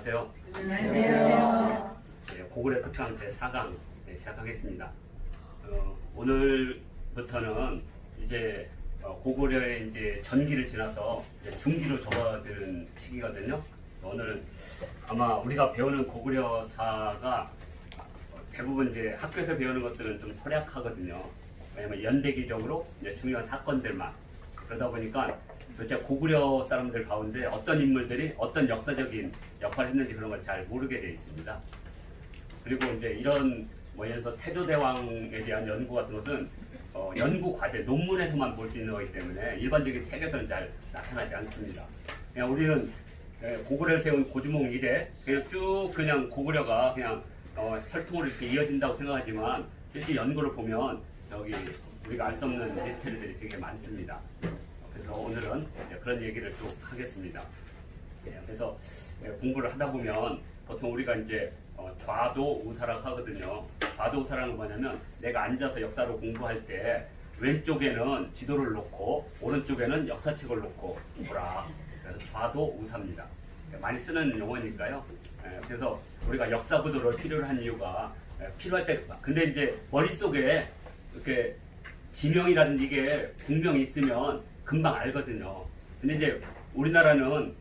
안녕하세요. 안녕하세요. 네, 고구려 특강 제4강 시작하겠습니다. 오늘부터는 이제 고구려의 이제 전기를 지나서 이제 중기로 접어드는 시기거든요. 오늘은 아마 우리가 배우는 고구려사가 대부분 이제 학교에서 배우는 것들은 좀 소략하거든요. 왜냐면 연대기적으로 이제 중요한 사건들만. 그러다 보니까 도대체 고구려 사람들 가운데 어떤 인물들이 어떤 역사적인 역할을 했는지 그런 걸 잘 모르게 되어 있습니다. 그리고 이제 이런 예를 들어서 태조대왕에 대한 연구 같은 것은 연구 과제, 논문에서만 볼 수 있는 거기 때문에 일반적인 책에서는 잘 나타나지 않습니다. 그냥 우리는 고구려를 세운 고주몽 이래 그냥 쭉 그냥 고구려가 그냥 혈통으로 이렇게 이어진다고 생각하지만 실제 연구를 보면 여기 우리가 알 수 없는 디테일들이 되게 많습니다. 그래서 오늘은 그런 얘기를 쭉 하겠습니다. 그래서 공부를 하다 보면 보통 우리가 이제 좌도우사라고 하거든요. 좌도우사라는 건 뭐냐면 내가 앉아서 역사를 공부할 때 왼쪽에는 지도를 놓고 오른쪽에는 역사책을 놓고 보라. 그래서 좌도우사입니다. 많이 쓰는 용어니까요. 그래서 우리가 역사 구도를 필요로 한 이유가 필요할 때 근데 이제 머릿속에 이렇게 지명이라든지 이게 국명이 있으면 금방 알거든요. 근데 이제 우리나라는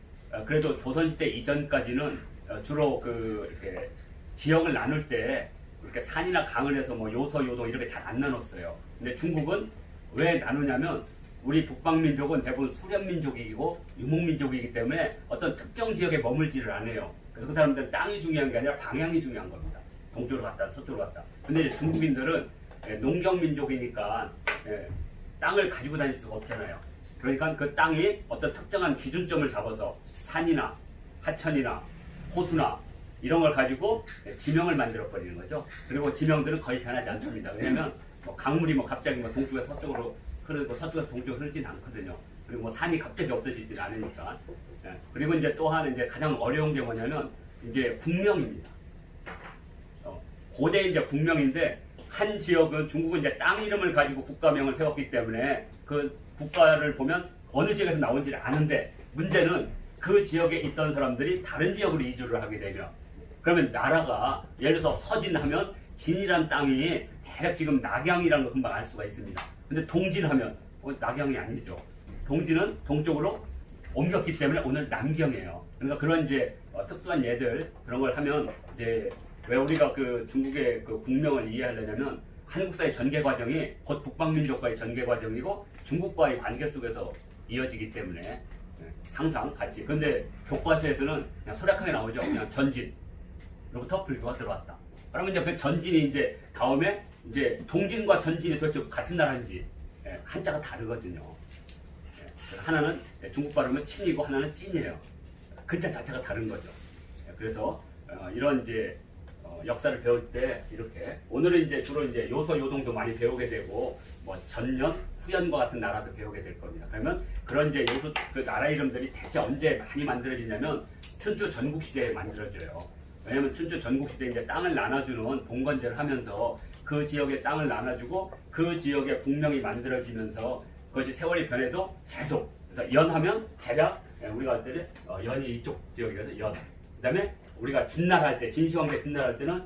그래도 조선시대 이전까지는 주로 이렇게 지역을 나눌 때 이렇게 산이나 강을 해서 뭐 요서, 요동 이렇게 잘 안 나눴어요. 근데 중국은 왜 나누냐면 우리 북방민족은 대부분 수련민족이고 유목민족이기 때문에 어떤 특정 지역에 머물지를 않아요. 그래서 그 사람들은 땅이 중요한 게 아니라 방향이 중요한 겁니다. 동쪽으로 갔다 서쪽으로 갔다. 근데 이제 중국인들은 농경민족이니까 땅을 가지고 다닐 수가 없잖아요. 그러니까 그 땅이 어떤 특정한 기준점을 잡아서 산이나 하천이나 호수나 이런 걸 가지고 지명을 만들어 버리는 거죠. 그리고 지명들은 거의 변하지 않습니다. 왜냐하면 강물이 갑자기 동쪽에서 서쪽으로 흐르고 서쪽에서 동쪽으로 흐르지는 않거든요. 그리고 산이 갑자기 없어지지는 않으니까. 그리고 이제 또한 이제 가장 어려운 게 뭐냐면 이제 국명입니다. 고대 이제 국명인데 한 지역은 중국은 이제 땅 이름을 가지고 국가명을 세웠기 때문에 그 국가를 보면 어느 지역에서 나온지를 아는데 문제는 그 지역에 있던 사람들이 다른 지역으로 이주를 하게 되면 그러면 나라가 예를 들어서 서진하면 진이란 땅이 대략 지금 낙양이라는 거 금방 알 수가 있습니다. 근데 동진하면 낙양이 아니죠. 동진은 동쪽으로 옮겼기 때문에 오늘 남경이에요. 그러니까 그런 이제 특수한 예들 그런 걸 하면 이제 왜 우리가 중국의 국명을 이해하려냐면 한국사의 전개 과정이 곧 북방민족과의 전개 과정이고 중국과의 관계 속에서 이어지기 때문에 항상 같이. 근데 교과서에서는 그냥 소략하게 나오죠. 그냥 전진. 로부터 불교가 들어왔다. 그러면 이제 그 전진이 이제 다음에 이제 동진과 전진이 도대체 같은 나라인지 한자가 다르거든요. 하나는 중국 발음은 친이고 하나는 찐이에요. 글자 자체가 다른 거죠. 그래서 이런 이제 역사를 배울 때 이렇게 오늘은 이제 주로 이제 요서 요동도 많이 배우게 되고 뭐 전년 후연과 같은 나라도 배우게 될 겁니다. 그러면 그런 이제 요소 나라 이름들이 대체 언제 많이 만들어지냐면 춘추 전국 시대에 만들어져요. 왜냐면 춘추 전국 시대에 이제 땅을 나눠주는 봉건제를 하면서 그 지역의 땅을 나눠주고 그 지역의 국명이 만들어지면서 그것이 세월이 변해도 계속 그래서 연하면 대략 우리가 할 때는 연이 이쪽 지역이거든요. 연. 그다음에 우리가 진나라 할 때, 진시황제 진나라 할 때는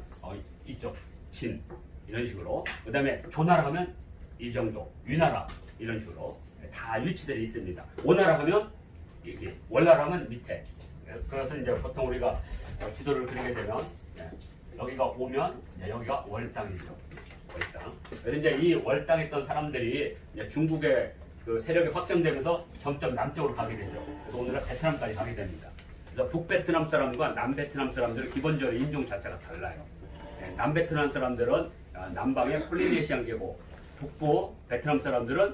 이쪽, 진 이런 식으로. 그다음에 조나라 하면 이 정도, 위나라 이런 식으로 다 위치들이 있습니다. 오나라 하면 이게, 월나라 하면 밑에. 그래서 이제 보통 우리가 지도를 그리게 되면 여기가 오면 여기가 월땅이죠. 월땅. 그래서 이제 이 월땅에 있던 사람들이 이제 중국의 세력이 확장되면서 점점 남쪽으로 가게 되죠. 그래서 오늘은 베트남까지 가게 됩니다. 그래서 북베트남 사람과 남베트남 사람들은 기본적으로 인종 자체가 달라요. 남베트남 사람들은 남방의 폴리네시안계고 북부 베트남 사람들은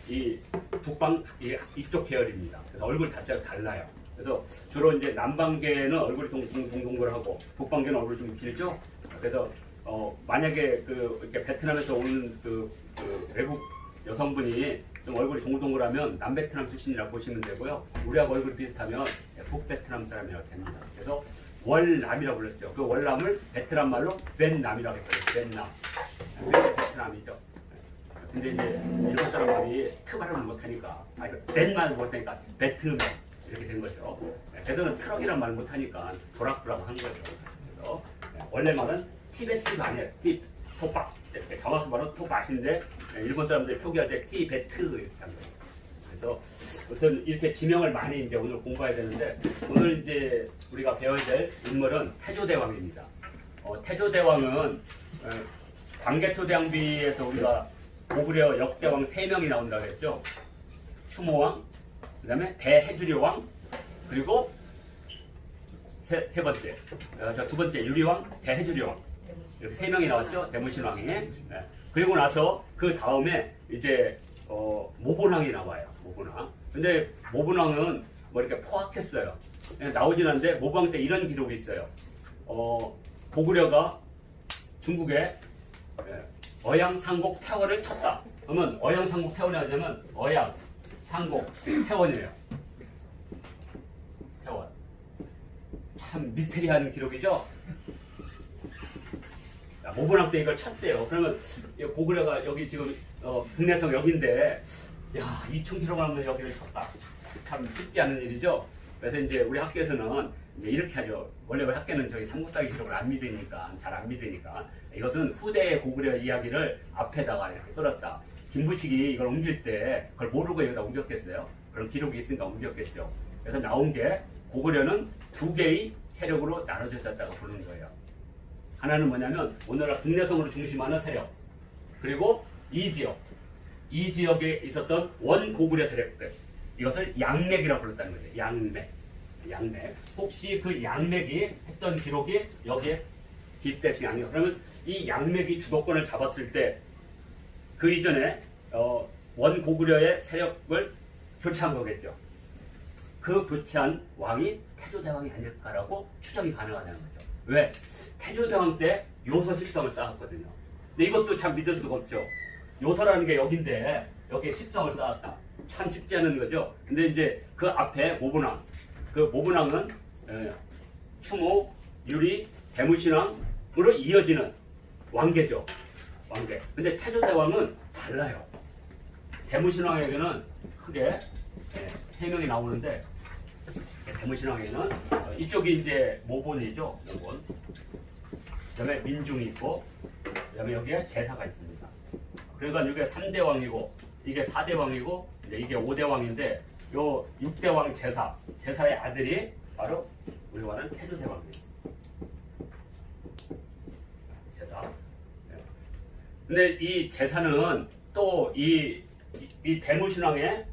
이 북방 이쪽 계열입니다. 그래서 얼굴 자체가 달라요. 그래서 주로 이제 남방계는 얼굴이 동동동글하고 북방계는 얼굴이 좀 길죠. 그래서 만약에 이렇게 베트남에서 오는 외국 여성분이 좀 얼굴이 동글동글하면 남베트남 출신이라고 보시면 되고요. 우리하고 얼굴이 비슷하면 북베트남 사람이라고 됩니다. 그래서 월남이라고 불렀죠. 그 월남을 베트남 말로 벤남이라고 했어요. 벤남. 그게 베트남이죠. 근데 이제 일본 사람들이 그 발음을 못하니까 벤 말을 못하니까 베트맨 이렇게 된 거죠. 걔들은 트럭이란 말 못하니까 도락부라고 한 거죠. 그래서 원래 말은 티베트가 아니에요. 토박. 정확히 말하면 토박인데 일본 사람들이 표기할 때 티베트 이렇게 한 거예요. 그래서 어떤 이렇게 지명을 많이 이제 오늘 공부해야 되는데 오늘 이제 우리가 배워야 될 인물은 태조대왕입니다. 태조대왕은 광개토대왕비에서 우리가 고구려 역대왕 3명이 나온다고 했죠. 추모왕, 그 다음에 대해주려왕, 그리고 세 번째, 두 번째 유리왕, 대해주려왕. 이렇게 3명이 나왔죠. 대무신왕이. 그리고 나서 그 다음에 이제 모본왕이 나와요. 모본왕. 근데 모본왕은 뭐 이렇게 포악했어요. 나오진 않는데 모본왕 때 이런 기록이 있어요. 고구려가 중국에 어양, 상곡, 태원을 쳤다. 그러면 어양, 상곡, 태원이 하냐면 어양, 상곡, 태원이에요. 태원. 참 미스테리한 기록이죠. 모본왕 때 이걸 쳤대요. 그러면 고구려가 여기 지금 국내성 여기인데 야 2,000km 여기를 쳤다. 참 쉽지 않은 일이죠. 그래서 이제 우리 학교에서는 이제 이렇게 하죠. 원래 우리 학교는 저희 삼국사기 기록을 안 믿으니까 잘 안 믿으니까 이것은 후대의 고구려 이야기를 앞에다가 이렇게 끌었다. 김부식이 이걸 옮길 때 그걸 모르고 여기다 옮겼겠어요. 그런 기록이 있으니까 옮겼겠죠. 그래서 나온 게 고구려는 2개의 세력으로 나눠져 있었다고 보는 거예요. 하나는 뭐냐면 오늘날 국내성으로 중심하는 세력, 그리고 이 지역에 있었던 원고구려 세력들, 이것을 양맥이라고 불렀다는 거죠. 양맥. 혹시 그 양맥이 했던 기록이 여기에 빗대시 아니에요. 그러면 이 양맥이 주도권을 잡았을 때 그 이전에 원고구려의 세력을 교체한 거겠죠. 그 교체한 왕이 태조대왕이 아닐까라고 추정이 가능하다는 거죠. 왜? 태조대왕 때 요서 10성을 쌓았거든요. 근데 이것도 참 믿을 수가 없죠. 요서라는 게 여긴데 여기에 10성을 쌓았다. 참 쉽지 않은 거죠. 근데 이제 그 앞에 모본왕. 그 모본왕은 추모, 유리, 대무신왕으로 이어지는 왕계죠. 왕계. 근데 태조대왕은 달라요. 대무신왕에게는 크게 3명이 나오는데 대무신왕에는 이쪽이 이제 모본이죠. 모본. 그다음에 민중이 있고, 그다음에 여기에 제사가 있습니다. 그러니까 이게 3대 왕이고, 이게 4대 왕이고, 이게 5대 왕인데, 요 6대 왕 제사의 아들이 바로 우리가 말하는 태조대왕이에요. 제사. 근데 이 제사는 또 이 대무신왕의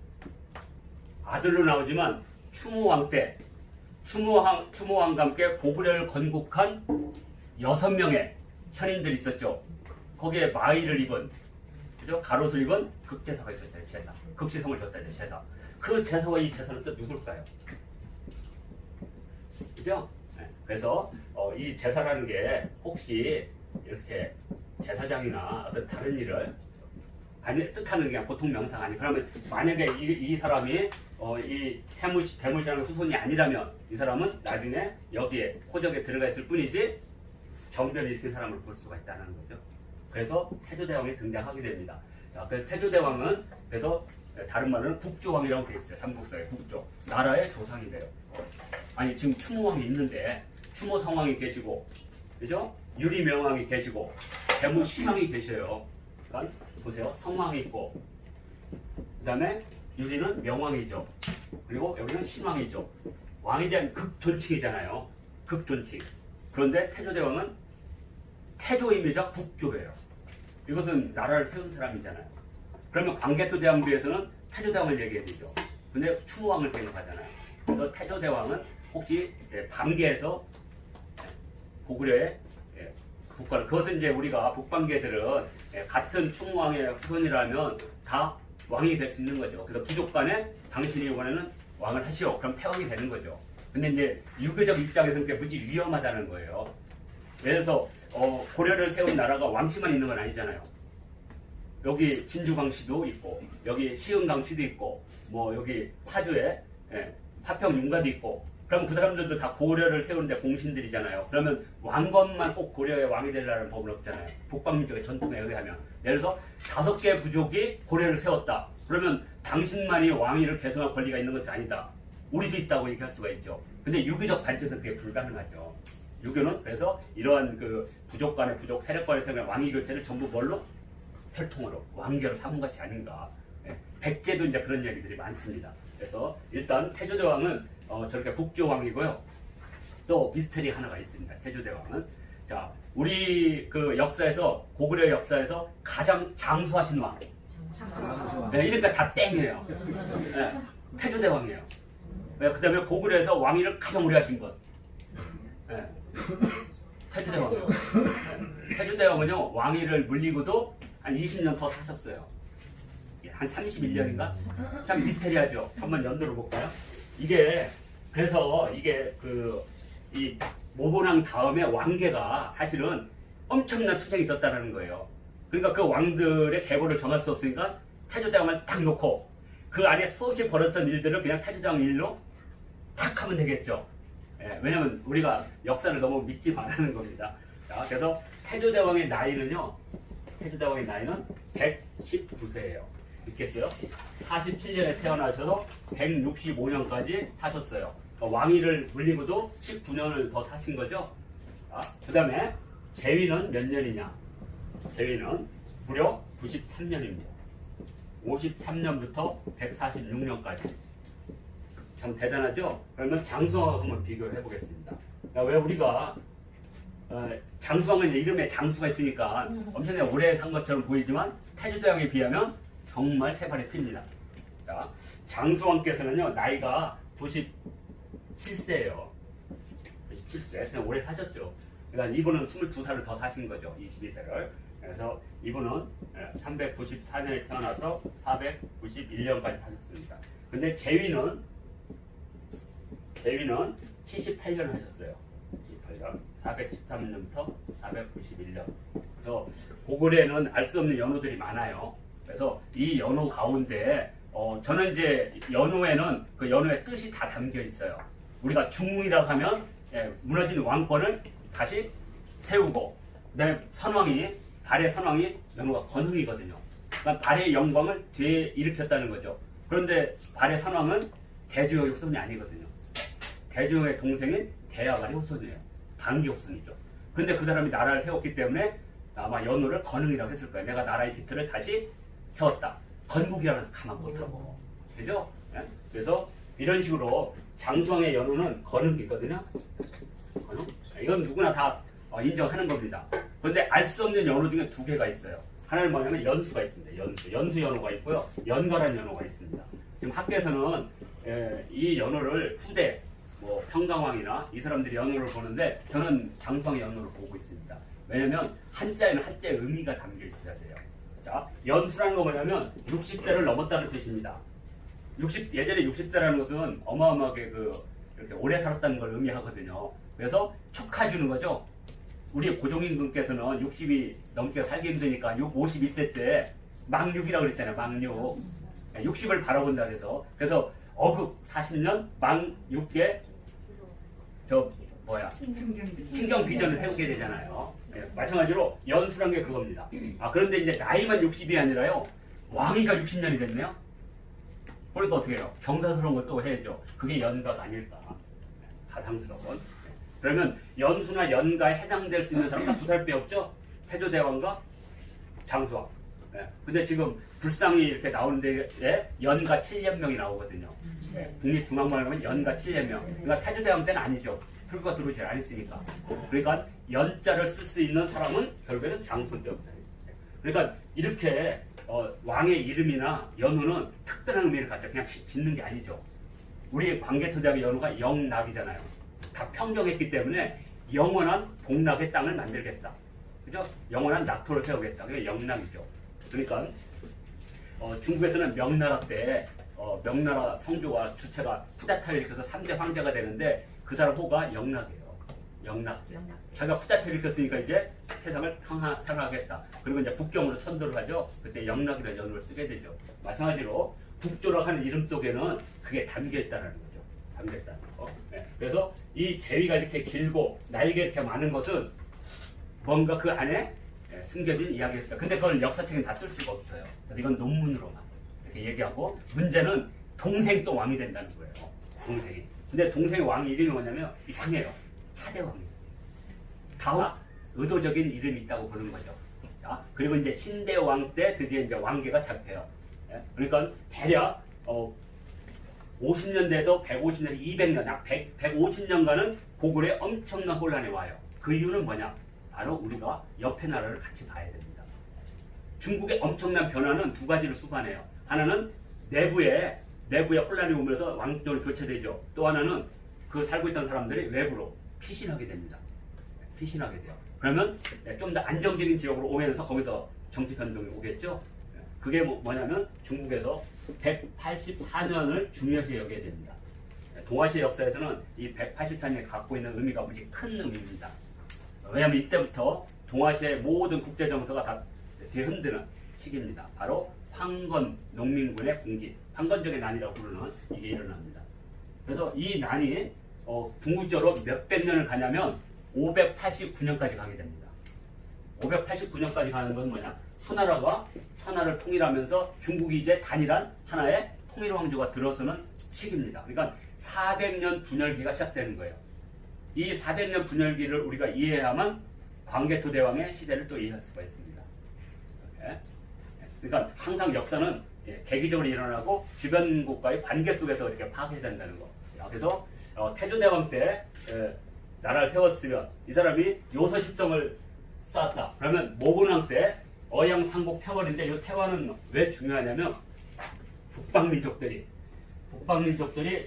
아들로 나오지만 추모왕 때 추모왕과 함께 고구려를 건국한 6명의 현인들이 있었죠. 거기에 마의를 입은, 그죠? 가롯을 입은 극제사가 있었죠. 제사. 극시성을 줬다죠. 제사. 그 제사와 이 제사는 또 누굴까요? 그죠? 네. 그래서 이 제사라는 게 혹시 이렇게 제사장이나 어떤 다른 일을 뜻하는 게 보통 명사가 아니에요. 그러면 만약에 이 사람이 이 대무시라는 수손이 아니라면 이 사람은 나중에 여기에 호적에 들어가 있을 뿐이지 정변을 일으킨 사람을 볼 수가 있다는 거죠. 그래서 태조대왕이 등장하게 됩니다. 자, 그래서 태조대왕은 그래서 다른 말로는 국조왕이라고 되어 있어요. 삼국사에 국조. 나라의 조상이 돼요. 아니 지금 추모왕이 있는데 추모성왕이 계시고, 그죠? 유리명왕이 계시고 대무신왕이 계셔요. 그러니까 보세요. 성왕이 있고, 그 다음에 유리는 명왕이죠. 그리고 여기는 신왕이죠. 왕에 대한 극존칭이잖아요. 극존칭. 그런데 태조대왕은 태조임이자 국조예요. 이것은 나라를 세운 사람이잖아요. 그러면 광개토대왕비에서는 태조대왕을 얘기해야 되죠. 근데 추모왕을 생각하잖아요. 그래서 태조대왕은 혹시 반계에서 고구려의 국가를, 그것은 이제 우리가 북방계들은 같은 추모왕의 후손이라면 다 왕이 될 수 있는 거죠. 그래서 부족 간에 당신이 이번에는 왕을 하시오. 그럼 태왕이 되는 거죠. 근데 이제 유교적 입장에서는 그게 무지 위험하다는 거예요. 예를 들어서 고려를 세운 나라가 왕씨만 있는 건 아니잖아요. 여기 진주광씨도 있고, 여기 시흥광씨도 있고, 뭐 여기 파주에 파평윤가도 있고, 그럼 그 사람들도 다 고려를 세우는데 공신들이잖아요. 그러면 왕건만 꼭 고려의 왕이 되려는 법은 없잖아요. 북방민족의 전통에 의하면. 예를 들어서 5개 부족이 고려를 세웠다. 그러면 당신만이 왕위를 계승할 권리가 있는 것이 아니다. 우리도 있다고 얘기할 수가 있죠. 근데 유교적 관점에서 그게 불가능하죠. 유교는 그래서 이러한 그 부족 간의 부족, 세력 간의 세력, 왕위 교체를 전부 뭘로? 혈통으로, 왕계로 삼은 것이 아닌가. 예, 백제도 이제 그런 얘기들이 많습니다. 그래서 일단 태조대왕은 저렇게 북조왕이고요. 또 미스터리 하나가 있습니다. 태조대왕은. 자, 우리 그 역사에서, 고구려 역사에서 가장 장수하신 왕. 네, 이러니까 다 땡이에요. 네, 태조대왕이에요. 네, 그 다음에 고구려에서 왕위를 가장 오래 하신 분. 네, 태조대왕이요. 네, 태조대왕은요, 왕위를 물리고도 한 20년 더 사셨어요. 한 31년인가? 참 미스테리하죠. 한번 연도로 볼까요? 이게, 그래서 이게 이 모본왕 다음에 왕계가 사실은 엄청난 투쟁이 있었다는 거예요. 그러니까 그 왕들의 계보를 정할 수 없으니까 태조대왕을 딱 놓고 그 안에 수없이 벌어졌던 일들을 그냥 태조대왕 일로 탁 하면 되겠죠. 예, 왜냐면 우리가 역사를 너무 믿지 말라는 겁니다. 자, 그래서 태조대왕의 나이는 119세예요. 있겠어요? 47년에 태어나셔서 165년까지 사셨어요. 왕위를 물리고도 19년을 더 사신 거죠. 그 다음에 재위는 몇 년이냐? 재위는 무려 93년입니다. 53년부터 146년까지. 참 대단하죠? 그러면 장수왕하고 한번 비교를 해보겠습니다. 왜 우리가 장수왕은 이름에 장수가 있으니까 엄청나게 오래 산 것처럼 보이지만 태조대왕에 비하면 정말 세 발의 피입니다. 자, 장수왕께서는요 나이가 97세예요. 97세. 그냥 오래 사셨죠. 그러니까 이분은 22살을 더 사신 거죠. 22세를. 그래서 이분은 394년에 태어나서 491년까지 사셨습니다. 근데 재위는 78년 하셨어요. 78년. 413년부터 491년. 그래서 고구려에는 알 수 없는 연호들이 많아요. 그래서 이 연호 가운데 저는 이제 연호에는 그 연호의 뜻이 다 담겨 있어요. 우리가 중흥이라고 하면 무너진 왕권을 다시 세우고, 그다음에 발의 선왕이 연호가 건흥이거든요. 그러니까 발의 영광을 되일으켰다는 거죠. 그런데 발의 선왕은 대주영의 후손이 아니거든요. 대주영의 동생인 대야갈의 후손이에요. 반기 후손이죠. 근데 그 사람이 나라를 세웠기 때문에 아마 연호를 건흥이라고 했을 거예요. 내가 나라의 기틀을 다시 세웠다. 건국이라는 가만 못하고. 그죠? 네? 그래서 이런 식으로 장수왕의 연호는 건흥이거든요. 건흥? 이건 누구나 다 인정하는 겁니다. 그런데 알 수 없는 연호 중에 두 개가 있어요. 하나는 뭐냐면 연수가 있습니다. 연수 연호가 있고요. 연가라는 연호가 있습니다. 지금 학계에서는 이 연호를 후대, 평강왕이나 이 사람들이 연호를 보는데 저는 장수왕의 연호를 보고 있습니다. 왜냐면 한자에는 한자의 의미가 담겨 있어야 돼요. 자, 연수라는 거 뭐냐면 60대를 넘었다는 뜻입니다. 예전에 60대라는 것은 어마어마하게 이렇게 오래 살았다는 걸 의미하거든요. 그래서 축하주는 거죠. 우리 고종임금께서는 60이 넘게 살기 힘드니까 51세 때 망육이라고 그랬잖아요. 망육. 60을 바라본다 그래서 어극 40년 망육에 신경 비전을 세우게 되잖아요. 마찬가지로 연수란 게 그겁니다. 그런데 이제 나이만 60이 아니라요. 왕위가 60년이 됐네요. 그러니까 어떻게 해요? 경사스러운 걸 또 해야죠. 그게 연가가 아닐까. 가상스러운. 그러면 연수나 연가에 해당될 수 있는 사람은 두 살 빼 없죠? 태조대왕과 장수왕. 근데 지금 불상이 이렇게 나오는 데에 연가 7년명이 나오거든요. 국립중앙관을 보면 연가 7년명. 그러니까 태조대왕 때는 아니죠. 풀과 들어오질 않았으니까. 그러니까 연자를 쓸 수 있는 사람은 결국에는 장수 때입니다. 그러니까 이렇게 왕의 이름이나 연호는 특별한 의미를 갖죠. 그냥 짓는 게 아니죠. 우리 광개토대왕의 연호가 영락이잖아요. 다 평정했기 때문에 영원한 복락의 땅을 만들겠다. 그죠? 영원한 낙토를 세우겠다. 그게 영락이죠. 그러니까 중국에서는 명나라 때 명나라 성조와 주체가 쿠데타를 일으켜서 3대 황제가 되는데 그 사람 호가 영락이에요. 영락. 자기가 쿠데타를 일으켰으니까 이제 세상을 평화하겠다. 그리고 이제 북경으로 천도를 하죠. 그때 영락이라는 연호를 쓰게 되죠. 마찬가지로 북조라고 하는 이름 속에는 그게 담겨 있다는 거죠. 담겨 있다는 거. 네. 그래서 이 제위가 이렇게 길고 나이가 이렇게 많은 것은 뭔가 그 안에 숨겨진 이야기였어요. 근데 그걸 역사책엔 다 쓸 수가 없어요. 그래서 이건 논문으로만 이렇게 얘기하고 문제는 동생 또 왕이 된다는 거예요. 동생이. 근데 동생의 왕 이름이 뭐냐면 이상해요. 차대왕이에요. 다음 의도적인 이름이 있다고 보는 거죠. 자, 그리고 이제 신대왕 때 드디어 이제 왕계가 잡혀요. 예? 그러니까 대략 50년대에서 150년에서 200년, 약 150년간은 고구려에 엄청난 혼란이 와요. 그 이유는 뭐냐? 바로 우리가 옆에 나라를 같이 봐야 됩니다. 중국의 엄청난 변화는 두 가지를 수반해요. 하나는 내부에 혼란이 오면서 왕조를 교체되죠. 또 하나는 그 살고 있던 사람들이 외부로 피신하게 됩니다. 피신하게 돼요. 그러면 좀 더 안정적인 지역으로 오면서 거기서 정치 변동이 오겠죠. 그게 뭐냐면 중국에서 184년을 중요시 여겨야 됩니다. 동아시아 역사에서는 이 184년이 갖고 있는 의미가 무지 큰 의미입니다. 왜냐하면 이때부터 동아시아의 모든 국제 정서가 다 뒤흔드는 시기입니다. 바로 황건 농민군의 공기, 황건적의 난이라고 부르는 이게 일어납니다. 그래서 이 난이 궁극적으로 몇백 년을 가냐면 589년까지 가게 됩니다. 589년까지 가는 건 뭐냐? 수나라가 천하를 통일하면서 중국이 이제 단일한 하나의 통일 왕조가 들어서는 시기입니다. 그러니까 400년 분열기가 시작되는 거예요. 이 400년 분열기를 우리가 이해해야만 광개토 대왕의 시대를 또 이해할 수가 있습니다. 이렇게. 그러니까 항상 역사는 계기적으로 일어나고 주변 국가의 관계 속에서 이렇게 파괴된다는 거. 그래서 태조대왕 때 나라를 세웠으면 이 사람이 요서십성을 쌓았다. 그러면 모곤왕 때 어양상복 태원인데 이 태원은 왜 중요하냐면 북방민족들이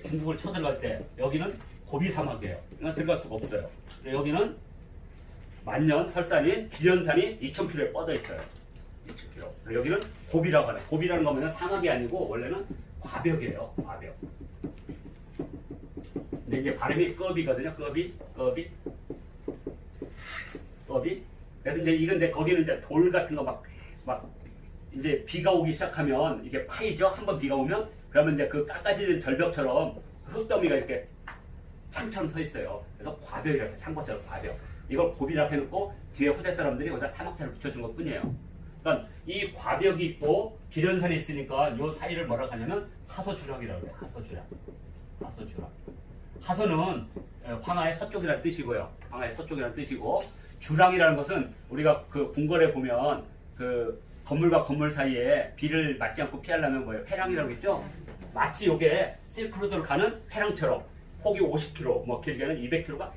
중국을 쳐들어갈 때 여기는 고비 사막이에요. 그러니까 들어갈 수가 없어요. 여기는 만년 설산인 기련산이 2,000km에 뻗어 있어요. 2,000km. 여기는 고비라고 하는. 고비라는 거는 사막이 아니고 원래는 과벽이에요. 과벽. 근데 이제 발음이 끄비거든요. 끄비. 그래서 이제 이건데 거기는 이제 돌 같은 거 막 이제 비가 오기 시작하면 이게 파이죠. 한번 비가 오면 그러면 이제 그 깎아지는 절벽처럼 흙더미가 이렇게 창처럼 서 있어요. 그래서 과벽이라고 해요. 창고처럼 과벽. 이걸 고비라고 해놓고 뒤에 후대 사람들이 거기다 사막자를 붙여준 것 뿐이에요. 그러니까 이 과벽이 있고 기련산이 있으니까 요 사이를 뭐라고 하냐면 하서주락이라고 해요. 하서주락. 하서는 황하의 서쪽이라는 뜻이고요. 황하의 서쪽이라는 뜻이고 주랑이라는 것은 우리가 그 궁궐에 보면 그 건물과 건물 사이에 비를 맞지 않고 피하려면 뭐예요? 회랑이라고 있죠? 마치 요게 실크로드로 가는 회랑처럼 폭이 50km, 뭐 길게는 200km가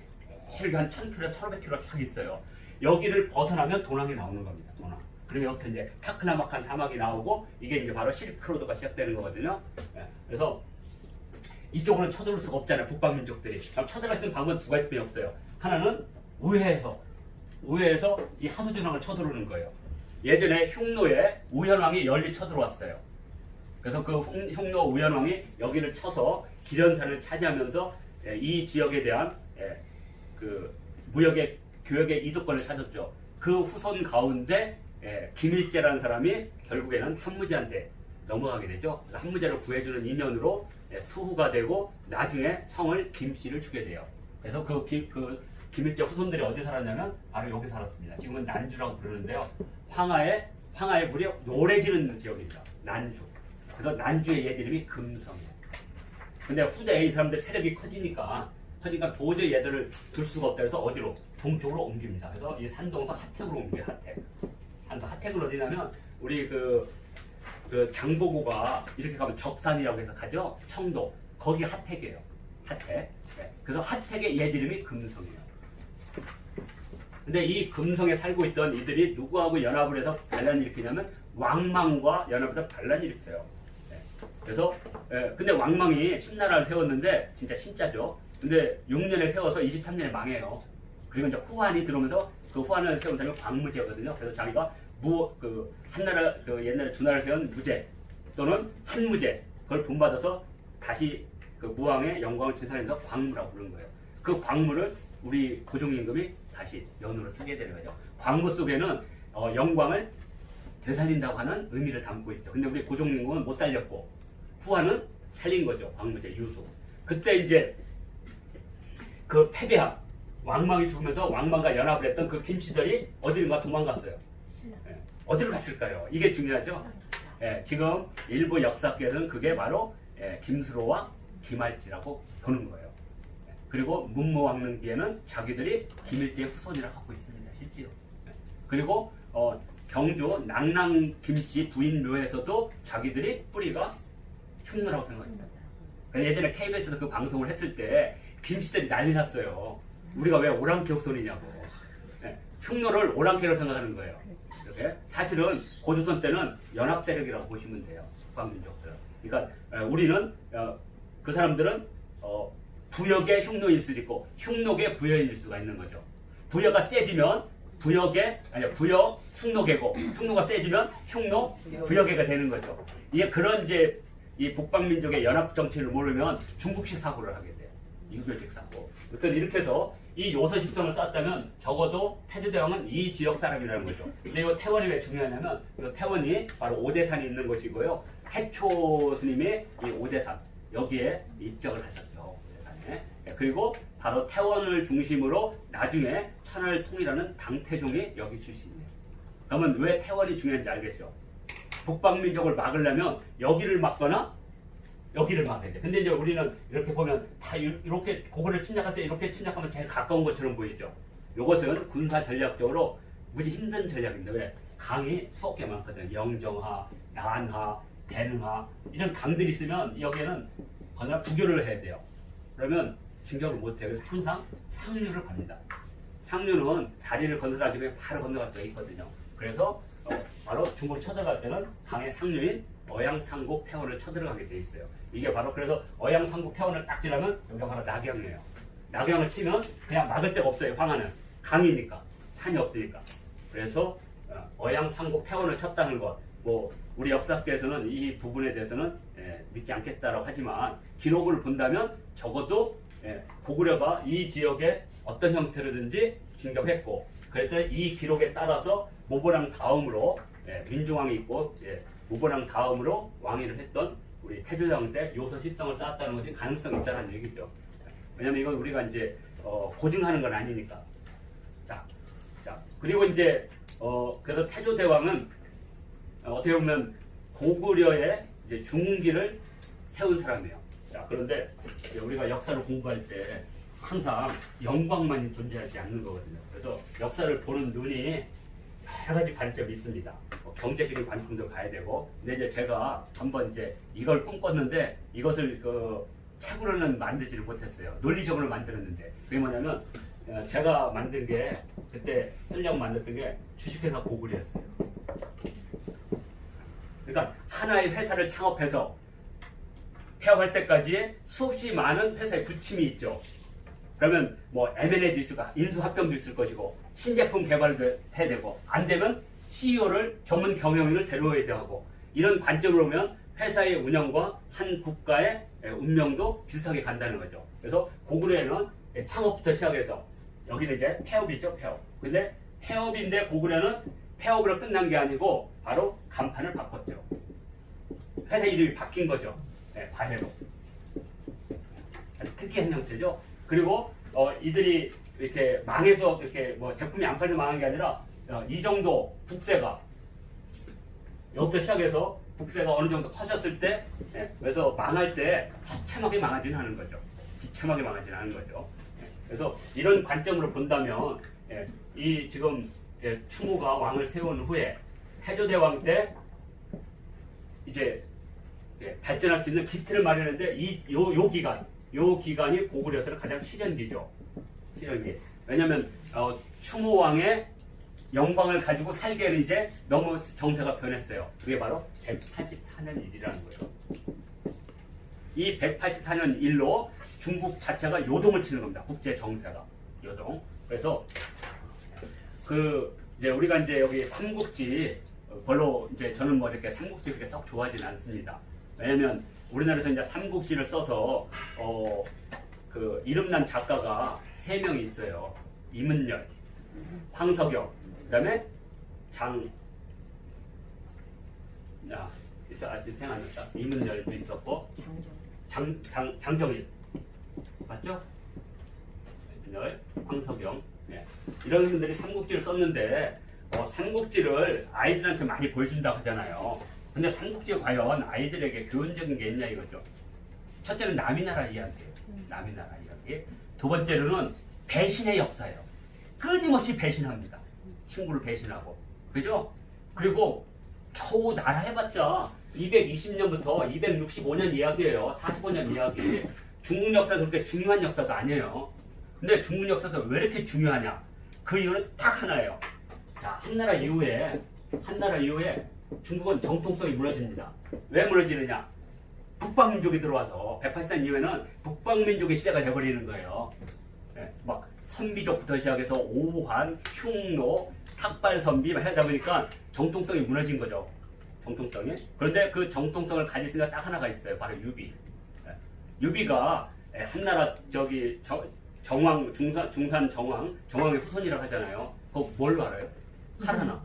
길게 한 1000km, 1500km가 쫙 있어요. 여기를 벗어나면 도낭이 나오는 겁니다. 도낭. 그리고 여기서 이제 타크나막한 사막이 나오고 이게 이제 바로 실크로드가 시작되는 거거든요. 그래서 이쪽으로는 쳐들어올 수가 없잖아요. 북방민족들이. 쳐들어갈 수 있는 방법은 두 가지뿐이 없어요. 하나는 우회해서 이 하수준왕을 쳐들어오는 거예요. 예전에 흉노에 우현왕이 열리 쳐들어왔어요. 그래서 그 흉노 우현왕이 여기를 쳐서 기련산을 차지하면서 이 지역에 대한 그 무역의 교역의 이득권을 찾았죠. 그 후손 가운데 김일제라는 사람이 결국에는 한무제한테 넘어가게 되죠. 한무제를 구해주는 인연으로 투후가 되고 나중에 성을 김씨를 주게 돼요. 그래서 그 김일제 후손들이 어디 살았냐면 바로 여기 살았습니다. 지금은 난주라고 부르는데요. 황하의 물이 노래 지르는 지역입니다. 난주. 그래서 난주의 옛 이름이 금성이에요. 근데 후대에 이 사람들 세력이 커지니까 도저히 얘들을 둘 수가 없다 해서 어디로? 동쪽으로 옮깁니다. 그래서 이 산동에서 하택으로 옮겨요. 하택을 어디냐면 우리 그 장보고가 이렇게 가면 적산이라고 해서 가죠. 청도. 거기 하택이에요. 하택. 그래서 하택의 옛 이름이 금성이에요. 근데 이 금성에 살고 있던 이들이 누구하고 연합을 해서 반란을 일으키냐면 왕망과 연합해서 반란을 일으켜요. 그래서 근데 왕망이 신나라를 세웠는데 진짜 신짜죠. 근데 6년에 세워서 23년에 망해요. 그리고 이제 후한이 들어오면서 그 후한을 세운 사람이 광무제거든요. 그래서 자기가 한나라 옛날에 주나라를 세운 무제 또는 한무제 그걸 본받아서 다시 그 무왕의 영광을 되살리면서 광무라고 부르는 거예요. 그 광무를 우리 고종임금이 다시 연으로 쓰게 되는 거죠. 광무 속에는 영광을 되살린다고 하는 의미를 담고 있죠. 근데 우리 고종임금은 못 살렸고 후한은 살린 거죠. 광무제 유수. 그때 이제 그 패배한 왕망이 죽으면서 왕망과 연합을 했던 그 김씨들이 어디론가 도망갔어요. 어디로 갔을까요? 이게 중요하죠. 지금 일부 역사학계에서는 그게 바로 김수로와 기말지라고 보는 거예요. 그리고 문무왕릉기에는 자기들이 김일제의 후손이라고 하고 있습니다. 실제로. 그리고 경주 낭랑 김씨 부인 묘에서도 자기들이 뿌리가 흉노라고 생각했어요. 예전에 KBS에서 그 방송을 했을 때 김씨들이 난리 났어요. 우리가 왜 오랑캐 후손이냐고. 흉노를 오랑캐로 생각하는 거예요. 이렇게 사실은 고조선 때는 연합 세력이라고 보시면 돼요. 북방민족들은. 그러니까 우리는 그 사람들은 부역의 흉노일 수도 있고 흉노의 부여일 수가 있는 거죠. 부여가 세지면 부역 흉노계고 흉노가 세지면 흉노 부역계가 되는 거죠. 이게 그런 이제 이 북방민족의 연합 정치를 모르면 중국식 사고를 하게 돼요. 유교적 사고. 어떤 이렇게 해서 이 요서십성을 쌓았다면 적어도 태조대왕은 이 지역 사람이라는 거죠. 근데 이 태원이 왜 중요하냐면 이 태원이 바로 오대산이 있는 곳이고요. 해초 스님이 이 오대산 여기에 입적을 하셨죠. 오대산에. 그리고 바로 태원을 중심으로 나중에 천하를 통일하는 당태종이 여기 출신이에요. 그러면 왜 태원이 중요한지 알겠죠? 북방민족을 막으려면 여기를 막거나 여기를 막아야 돼. 근데 이제 우리는 이렇게 보면 다 이렇게 고구려를 침략할 때 이렇게 침략하면 제일 가까운 것처럼 보이죠. 이것은 군사 전략적으로 무지 힘든 전략인데 왜? 강이 수억 개 많거든요. 영정하, 난하, 대능하 이런 강들이 있으면 여기에는 건너가 부교를 해야 돼요. 그러면 진격을 못해요. 그래서 항상 상류를 갑니다. 상류는 다리를 건너가지고 바로 건너갈 수가 있거든요. 그래서 바로 중국을 쳐들어갈 때는 강의 상류인 어양상국 태원을 쳐들어가게 돼 있어요. 이게 바로 그래서 어양상국 태원을 딱 지나면 여기가 바로 낙양이에요. 낙양을 치면 그냥 막을 데가 없어요. 황하는 강이니까 산이 없으니까. 그래서 어양상국 태원을 쳤다는 것, 뭐 우리 역사께서는 이 부분에 대해서는 믿지 않겠다라고 하지만 기록을 본다면 적어도 고구려가 이 지역에 어떤 형태로든지 진격했고, 그랬더니 이 기록에 따라서 모보랑 다음으로 민중왕이 있고 모보랑 다음으로 왕위를 했던 우리 태조왕 때 요서십성을 쌓았다는 것이 가능성이 있다는 얘기죠. 왜냐면 이건 우리가 이제 고증하는 건 아니니까. 자 그리고 이제 그래서 태조대왕은 어떻게 보면 고구려의 이제 중기를 세운 사람이에요. 자, 그런데 우리가 역사를 공부할 때 항상 영광만이 존재하지 않는 거거든요. 그래서 역사를 보는 눈이 여러 가지 관점이 있습니다. 경제적인 관점도 가야 되고, 근데 이제 제가 한번 이제 이걸 꿈꿨는데 이것을 책으로는 만들지를 못했어요. 논리적으로 만들었는데 그게 뭐냐면 제가 만든 게 그때 쓰려고 만들었던 게 주식회사 고구려였어요. 그러니까 하나의 회사를 창업해서 폐업할 때까지 수없이 많은 회사의 부침이 있죠. 그러면 뭐 M&A도 있을 거, 인수합병도 있을 것이고 신제품 개발도 해야 되고 안 되면 CEO를 전문 경영인을 데려와야 되고 이런 관점으로 보면 회사의 운영과 한 국가의 운명도 비슷하게 간다는 거죠. 그래서 고구려에는 창업부터 시작해서 여기는 이제 폐업이죠, 폐업. 근데 폐업인데 고구려는 폐업으로 끝난 게 아니고 바로 간판을 바꿨죠. 회사 이름이 바뀐 거죠. 발해로. 아주 특이한 형태죠. 그리고 이들이 이렇게 망해서 이렇게 뭐 제품이 안 팔려서 망한 게 아니라 이 정도 북세가 여기부터 시작해서 북세가 어느 정도 커졌을 때 그래서 망할 때 비참하게 망하지는 않은 거죠. 비참하게 망하지는 않은 거죠. 그래서 이런 관점으로 본다면 이 지금 추모가 왕을 세운 후에 태조대왕 때 이제 발전할 수 있는 기틀을 마련했는데 요 기간이 고구려에서는 가장 시전기죠. 시전기. 왜냐하면 추모왕의 영광을 가지고 살기에는 이제 너무 정세가 변했어요. 그게 바로 184년 일이라는 거예요. 이 184년 일로 중국 자체가 요동을 치는 겁니다. 국제 정세가 요동. 그래서 이제 우리가 이제 여기 삼국지 별로 이제 저는 뭐 이렇게 삼국지 그렇게 썩 좋아하지는 않습니다. 왜냐면 우리나라에서 이제 삼국지를 써서 이름난 작가가 3명이 있어요. 이문열, 황석영, 그다음에 아직 생각 안 났다. 이문열도 있었고 장정일 맞죠? 이문열, 황석영 이런 분들이 삼국지를 썼는데 삼국지를 아이들한테 많이 보여준다고 하잖아요. 근데 삼국지가 과연 아이들에게 교훈적인 게 있냐 이거죠. 첫째는 남이 나라 이야기예요. 남이 나라 이야기. 두 번째로는 배신의 역사예요. 끊임없이 배신합니다. 친구를 배신하고. 그죠? 그리고 겨우 나라 해봤자 220년부터 265년 이야기예요. 45년 이야기. 중국 역사도 그렇게 중요한 역사도 아니에요. 근데 중국 역사가 왜 이렇게 중요하냐? 그 이유는 딱 하나예요. 자, 한나라 이후에 중국은 정통성이 무너집니다. 왜 무너지느냐? 북방민족이 들어와서 180년 이후에는 북방민족의 시대가 돼버리는 거예요. 네, 막 선비족부터 시작해서 오한, 흉노, 탁발선비 막 하다 보니까 정통성이 무너진 거죠. 정통성이. 그런데 그 정통성을 가질 수가 딱 하나가 있어요. 바로 유비. 네, 유비가 한나라 정왕, 중산 정왕의 후손이라고 하잖아요. 그거 뭘로 알아요? 칼 하나.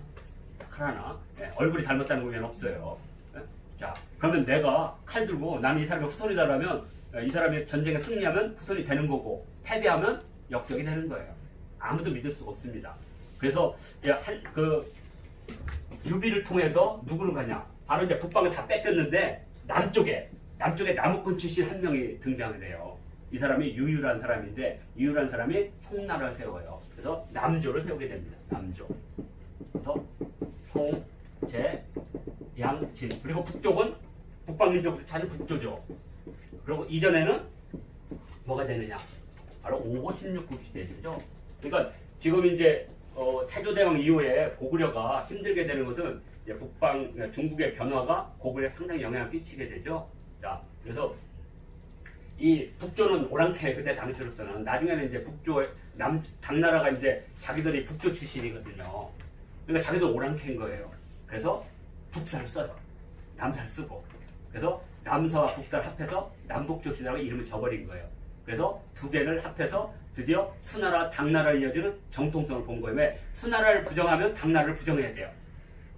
네, 얼굴이 닮았다는 의미는 없어요. 네? 자, 그러면 내가 칼 들고 나는 이 사람의 후손이다라면 이 사람이 전쟁에 승리하면 후손이 되는 거고 패배하면 역적이 되는 거예요. 아무도 믿을 수가 없습니다. 그래서 그 유비를 통해서 누구를 가냐? 바로 이제 북방을 다 뺏겼는데 남쪽에 나무꾼 출신 한 명이 등장을 해요. 이 사람이 유유란 사람인데 유유란 사람이 송나라를 세워요. 그래서 남조를 세우게 됩니다. 남조. 그래서 송, 제, 양, 진. 그리고 북쪽은 북방민족을 찾은 북조죠. 그리고 이전에는 뭐가 되느냐? 바로 5호 16국 시대죠. 그러니까 지금 이제 태조대왕 이후에 고구려가 힘들게 되는 것은 이제 중국의 변화가 고구려에 상당히 영향을 끼치게 되죠. 자, 그래서 이 북조는 오랑캐 그때 당시로서는 나중에는 이제 당나라가 이제 자기들이 북조 출신이거든요. 그러니까 자기들 오랑캐인 거예요. 그래서 북사를 써요. 남사를 쓰고. 그래서 남사와 북사를 합해서 남북조 시대라고 이름을 줘버린 거예요. 그래서 두 개를 합해서 드디어 수나라, 당나라를 이어지는 정통성을 본 거예요. 왜? 수나라를 부정하면 당나라를 부정해야 돼요.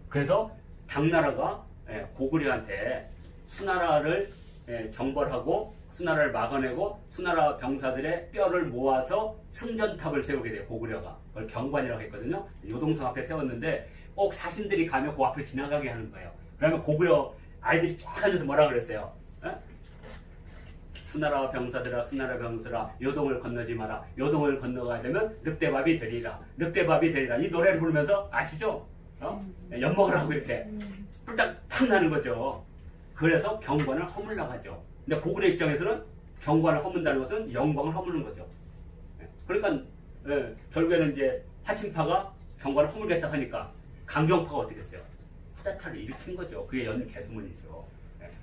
그래서 당나라가 고구려한테 수나라를 정벌하고 수나라를 막아내고 수나라 병사들의 뼈를 모아서 승전탑을 세우게 돼요. 고구려가. 그걸 경관이라고 했거든요. 요동성 앞에 세웠는데 꼭 사신들이 가면 그 앞을 지나가게 하는 거예요. 그러면 고구려 아이들이 쫙 앉아서 뭐라 그랬어요? 수나라 병사들아, 수나라 병사들아, 요동을 건너지 마라. 요동을 건너가야 되면 늑대밥이 되리라. 늑대밥이 되리라. 이 노래를 부르면서 아시죠? 엿먹으라고 이렇게 뿔딱 팍 나는 거죠. 그래서 경관을 허물라고 하죠. 근데 고구려 입장에서는 경관을 허문다는 것은 영광을 허무는 거죠. 그러니까 결국에는 이제 화친파가 경관을 허물겠다 하니까 강경파가 어떻게 했어요? 쿠데타를 일으킨 거죠. 그게 연개수문이죠.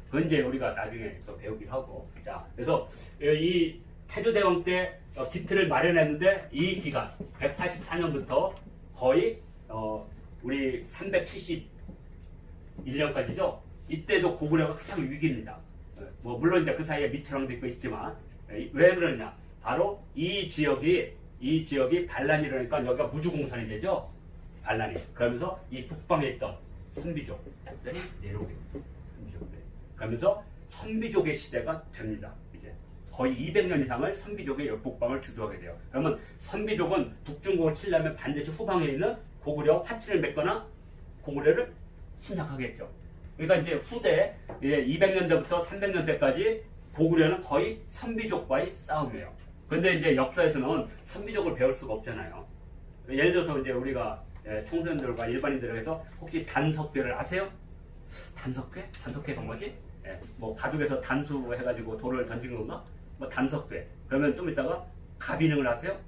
그건 이제 우리가 나중에 또 배우기로 하고. 자, 그래서 이 태조대왕 때 기틀을 마련했는데 이 기간 184년부터 거의 우리 371년까지죠. 이때도 고구려가 가장 위기입니다. 뭐 물론 이제 그 사이에 미처랑도 있고 있지만 왜 그러냐? 바로 이 지역이 반란이 일어나니까 여기가 무주공산이 되죠. 반란이. 그러면서 이 북방에 있던 선비족들이 내려오게 됩니다. 선비족들이. 그러면서 선비족의 시대가 됩니다. 이제 거의 200년 이상을 선비족의 북방을 주도하게 돼요. 그러면 선비족은 북중국을 치려면 반드시 후방에 있는 고구려 화친을 맺거나 고구려를 침략하겠죠. 그러니까 이제 후대 200년대부터 300년대까지 고구려는 거의 선비족과의 싸움이에요. 그런데 이제 역사에서는 선비족을 배울 수가 없잖아요. 예를 들어서 이제 우리가 청소년들과 일반인들에게서 혹시 단석괴를 아세요? 단석괴? 단석괴가 뭐지? 뭐 바둑에서 단수 해가지고 돌을 던진 건가? 뭐 단석괴. 그러면 좀 이따가 가비능을 아세요?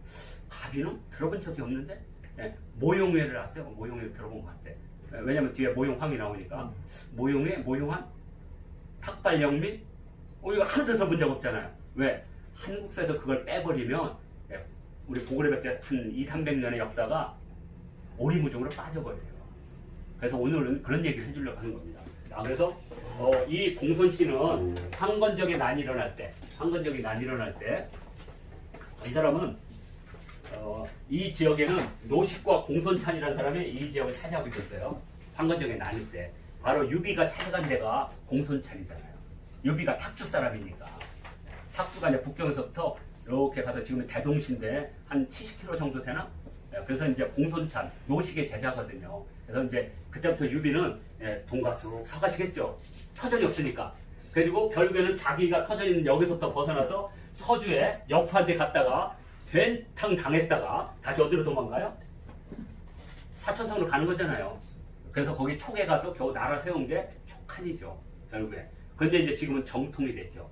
가비능? 들어본 적이 없는데? 모용회를 아세요? 모용회 들어본 것 같아. 왜냐면 뒤에 모용황이 나오니까. 모용회? 모용한? 탁발영미? 이거 하나도 들어본 적 없잖아요. 왜? 한국사에서 그걸 빼버리면 우리 고구려백제 한 200~300년의 역사가 오리무중으로 빠져버려요. 그래서 오늘은 그런 얘기를 해주려고 하는 겁니다. 그래서 이 공손씨는 황건적이 난이 일어날 때 이 사람은 이 지역에는 노식과 공손찬이라는 사람이 이 지역을 차지하고 있었어요. 황건적의 난이 때. 바로 유비가 찾아간 데가 공손찬이잖아요. 유비가 탁주 사람이니까. 탁주가 이제 북경에서부터 이렇게 가서 지금 대동시인데 한 70km 정도 되나? 그래서 이제 공손찬, 노식의 제자거든요. 그래서 이제 그때부터 유비는 돈가스 서가시겠죠. 터전이 없으니까. 그래가지고 결국에는 자기가 터져 있는 여기서부터 벗어나서 서주에 역파한테 갔다가 된탕 당했다가 다시 어디로 도망가요? 사천성으로 가는 거잖아요. 그래서 거기 촉에 가서 겨우 나라 세운 게 촉한이죠. 결국에. 그런데 이제 지금은 정통이 됐죠.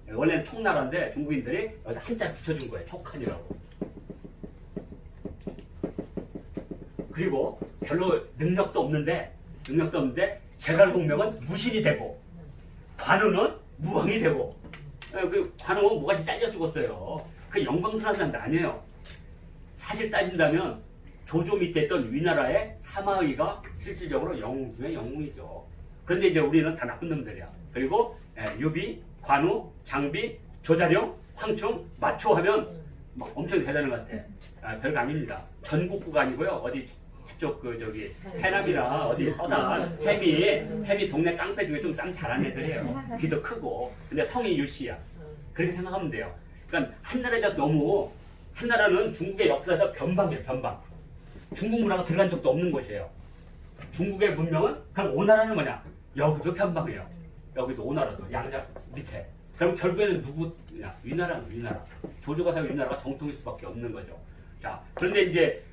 원래는 촉나라인데 중국인들이 여기다 한자 붙여준 거예요. 촉한이라고. 그리고 별로 능력도 없는데 제갈공명은 무신이 되고 관우는 무왕이 되고 그 관우는 뭐가지 잘려 죽었어요. 그 영광스러운 사람도 아니에요. 사실 따진다면 조조 밑에 있던 위나라의 사마의가 실질적으로 영웅 중에 영웅이죠. 그런데 이제 우리는 다 나쁜 놈들이야. 그리고 유비, 관우, 장비, 조자룡, 황충, 마초하면 막 엄청 대단한 것 같아. 별거 아닙니다. 전국구가 아니고요. 어디 저쪽 해남이나 어디 서산, 해미 동네 깡패 중에 좀 쌈 잘하는 애들이에요. 귀도 크고. 근데 성이 유씨야. 그렇게 생각하면 돼요. 그러니까 한나라에 대해서 너무 한나라는 중국의 역사에서 변방이에요. 변방. 중국 문화가 들어간 적도 없는 곳이에요. 중국의 문명은 그럼 오나라는 뭐냐? 여기도 변방이에요. 여기도 오나라도 양자 밑에. 그럼 결국에는 누구냐? 위나라는 위나라. 조조가 사는 위나라가 정통일 수밖에 없는 거죠. 자, 그런데 이제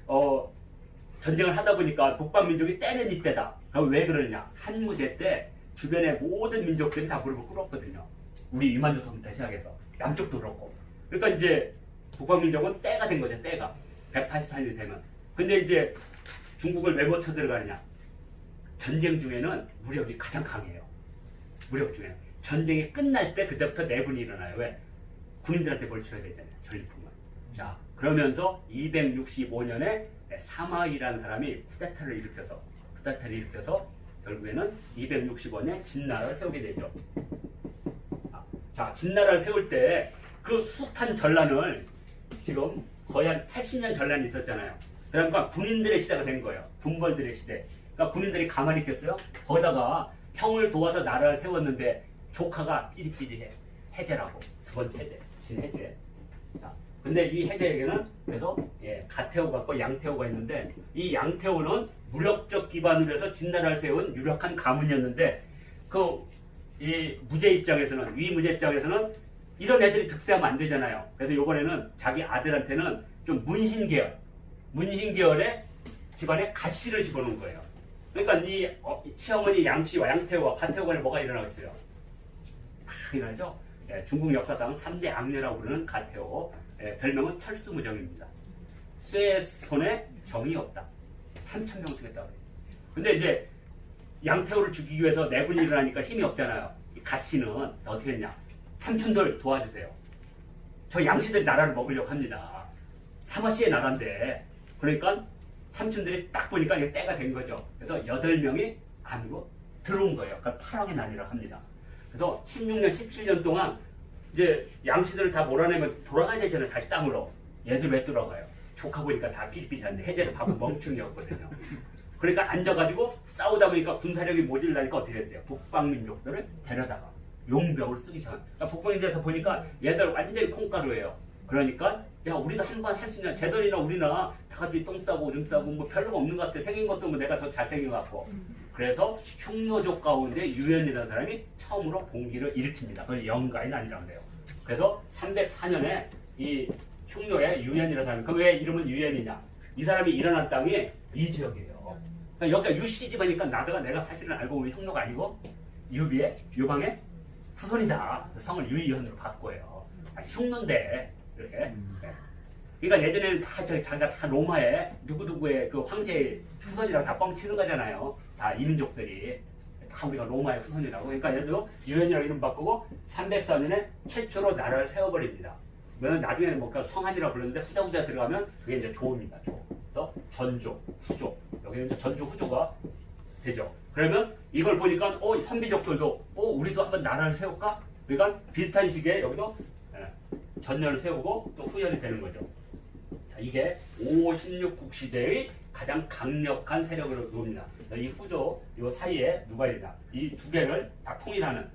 전쟁을 하다 보니까 북방민족이 때는 이때다. 그럼 왜 그러느냐? 한무제 때 주변의 모든 민족들이 다 무릎을 꿇었거든요. 우리 유만조선부터 시작해서 남쪽도 그렇고. 그러니까 이제 북방민족은 때가 된 거죠. 때가 184년이 되면. 근데 이제 중국을 왜 못 쳐들어가느냐? 전쟁 중에는 무력이 가장 강해요. 무력 중에. 전쟁이 끝날 때 그때부터 내분이 일어나요. 왜? 군인들한테 뭘 줘야 되잖아요. 전리품을. 자, 그러면서 265년에 사마이라는 사람이 쿠데타를 일으켜서 결국에는 265년에 진나라를 세우게 되죠. 자, 진나라를 세울 때 그 숱한 전란을 지금 거의 한 80년 전란이 있었잖아요. 그러니까 군인들의 시대가 된 거예요. 군벌들의 시대. 그러니까 군인들이 가만히 있겠어요? 거기다가 형을 도와서 나라를 세웠는데 조카가 삐리삐리해. 해제라고. 두 번째 해제. 진해제. 자, 근데 이 해제에게는 그래서 가태호가 있고 양태호가 있는데 이 양태호는 무력적 기반으로 해서 진나라를 세운 유력한 가문이었는데 이 무제 입장에서는 위무제 입장에서는 이런 애들이 득세하면 안 되잖아요. 그래서 이번에는 자기 아들한테는 좀 문신계열의 집안에 가씨를 집어넣은 거예요. 그러니까 이 시어머니 양씨와 양태호와 가태호 간에 뭐가 일어나겠어요? 팍 일어나죠. 중국 역사상 3대 악녀라고 부르는 가태호. 별명은 철수무정입니다. 쇠의 손에 정이 없다. 3,000명 죽였다고 그래요. 근데 이제 양태호를 죽이기 위해서 내분이 일어나니까 힘이 없잖아요. 이 가씨는 어떻게 했냐? 삼촌들 도와주세요. 저 양씨들이 나라를 먹으려고 합니다. 사마씨의 나라인데. 그러니까 삼촌들이 딱 보니까 이게 때가 된 거죠. 그래서 8명이 안으로 들어온 거예요. 그러니까 파랑의 난이라고 합니다. 그래서 16년, 17년 동안 이제 양씨들을 다 몰아내면 돌아가야 되잖아요. 다시 땅으로. 얘들 왜 돌아가요? 조카 보니까 다 삐리삐리한데 해제를 받고 멍충이었거든요. 그러니까 앉아가지고 싸우다 보니까 군사력이 모질라니까 어떻게 했어요? 북방민족들을 데려다가 용병을 쓰기 전. 그러니까 북방민족에서 보니까 얘들 완전히 콩가루예요. 그러니까 야 우리도 한번 할 수 있냐? 쟤들이나 우리나 다 같이 똥 싸고 오줌 싸고 뭐 별로가 없는 것 같아. 생긴 것도 뭐 내가 더 잘생긴 것 같고. 그래서 흉노족 가운데 유연이라는 사람이 처음으로 봉기를 일으킵니다. 그걸 영가인 아니라고 해요. 그래서 304년에 이 흉노의 유연이라는 사람이 그럼 왜 이름은 유연이냐? 이 사람이 일어난 땅이 이 지역이에요. 그러니까 여기가 유씨 집안이니까 내가 사실은 알고 보면 흉노가 아니고 유방의 후손이다. 성을 유이현으로 바꿔요. 흉노인데 이렇게. 네. 그러니까 예전에는 다 자기가 다 로마의 누구누구의 그 황제의 후손이라고 다 뻥치는 거잖아요. 다 이민족들이 다 우리가 로마의 후손이라고. 그러니까 얘도 유연이라고 이름 바꾸고 304년에 최초로 나라를 세워버립니다. 그러면 나중에는 뭔가 성한이라고 부르는데 후자후자 들어가면 그게 이제 조입니다. 조. 그래서 전조, 후조. 여기는 이제 전조, 후조가 되죠. 그러면 이걸 보니까 선비족들도 우리도 한번 나라를 세울까? 그러니까 비슷한 시기에 여기도 전년을 세우고 또 후연이 되는 거죠. 자, 이게 5, 16국 시대의 가장 강력한 세력으로 봅니다. 이 후조 이 사이에 누가 있냐? 이 두 개를 다 통일하는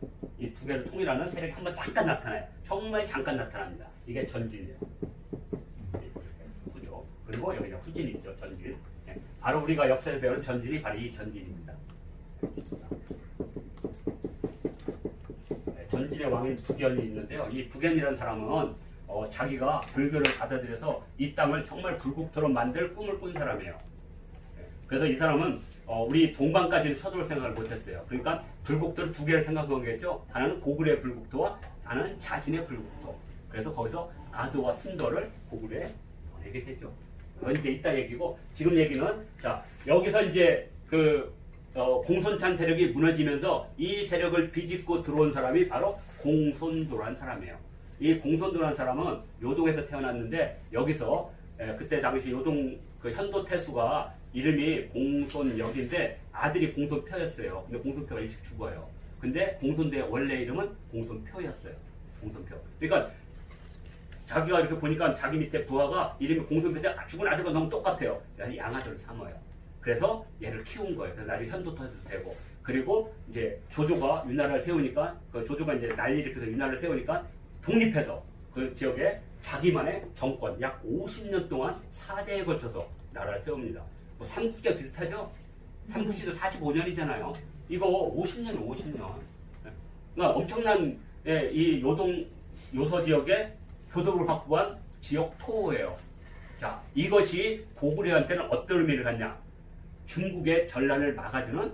세력이 한번 잠깐 나타나요. 정말 잠깐 나타납니다. 이게 전진이에요. 후조. 그리고 여기는 후진이 있죠. 전진. 바로 우리가 역사에서 배우는 전진이 바로 이 전진입니다. 전진의 왕인 북연이 있는데요. 이 북연이라는 사람은 자기가 불교를 받아들여서 이 땅을 정말 불국토로 만들 꿈을 꾼 사람이에요. 그래서 이 사람은 우리 동방까지는 서둘러 생각을 못했어요. 그러니까 불국토를 두 개를 생각한 거겠죠. 하나는 고구려의 불국토와 하나는 자신의 불국토. 그래서 거기서 아도와 순도를 고구려에 보내게 되죠. 그건 이제 이따 얘기고, 지금 얘기는 자 여기서 이제 공손찬 세력이 무너지면서 이 세력을 비집고 들어온 사람이 바로 공손도라는 사람이에요. 이 공손도라는 사람은 요동에서 태어났는데, 여기서 그때 당시 요동 현도 태수가 이름이 공손역인데 아들이 공손표였어요. 근데 공손표가 일찍 죽어요. 근데 공손도의 원래 이름은 공손표였어요. 공손표. 그러니까 자기가 이렇게 보니까 자기 밑에 부하가 이름이 공손표인데 죽은 아들과 너무 똑같아요. 그래서 양아들을 삼아요. 그래서 얘를 키운 거예요. 그래서 나중에 현도태수 되고, 그리고 이제 조조가 위나라를 세우니까 조조가 이제 난리 일으켜서 위나라를 세우니까 독립해서 그 지역에 자기만의 정권 약 50년 동안 4대에 걸쳐서 나라를 세웁니다. 뭐 삼국지와 비슷하죠? 삼국지도 45년이잖아요. 이거 50년. 그러니까 엄청난 이 요서 지역에 교도를 확보한 지역 토호예요. 자, 이것이 고구려한테는 어떤 의미를 갖냐? 중국의 전란을 막아주는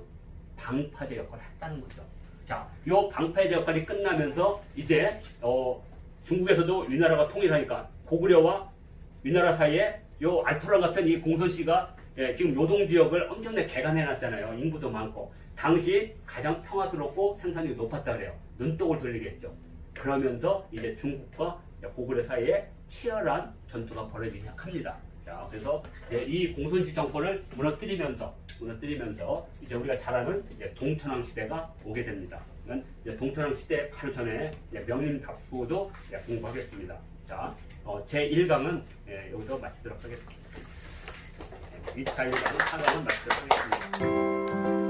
방파제 역할을 했다는 거죠. 자, 이 방파제 역할이 끝나면서 이제 중국에서도 위나라가 통일하니까 고구려와 위나라 사이에 요 알토란 같은 이 공손씨가 지금 요동 지역을 엄청나게 개간해놨잖아요. 인구도 많고 당시 가장 평화스럽고 생산력이 높았다 그래요. 눈독을 돌리겠죠. 그러면서 이제 중국과 고구려 사이에 치열한 전투가 벌어지기 시작합니다. 자, 그래서 이 공손씨 정권을 무너뜨리면서 이제 우리가 잘 아는 동천왕 시대가 오게 됩니다. 이제 동천왕 시대 바로 전에 명림답부도 공부하겠습니다. 자, 제 1강은 여기서 마치도록 하겠습니다. 2차 1강은 4강은 마치도록 하겠습니다.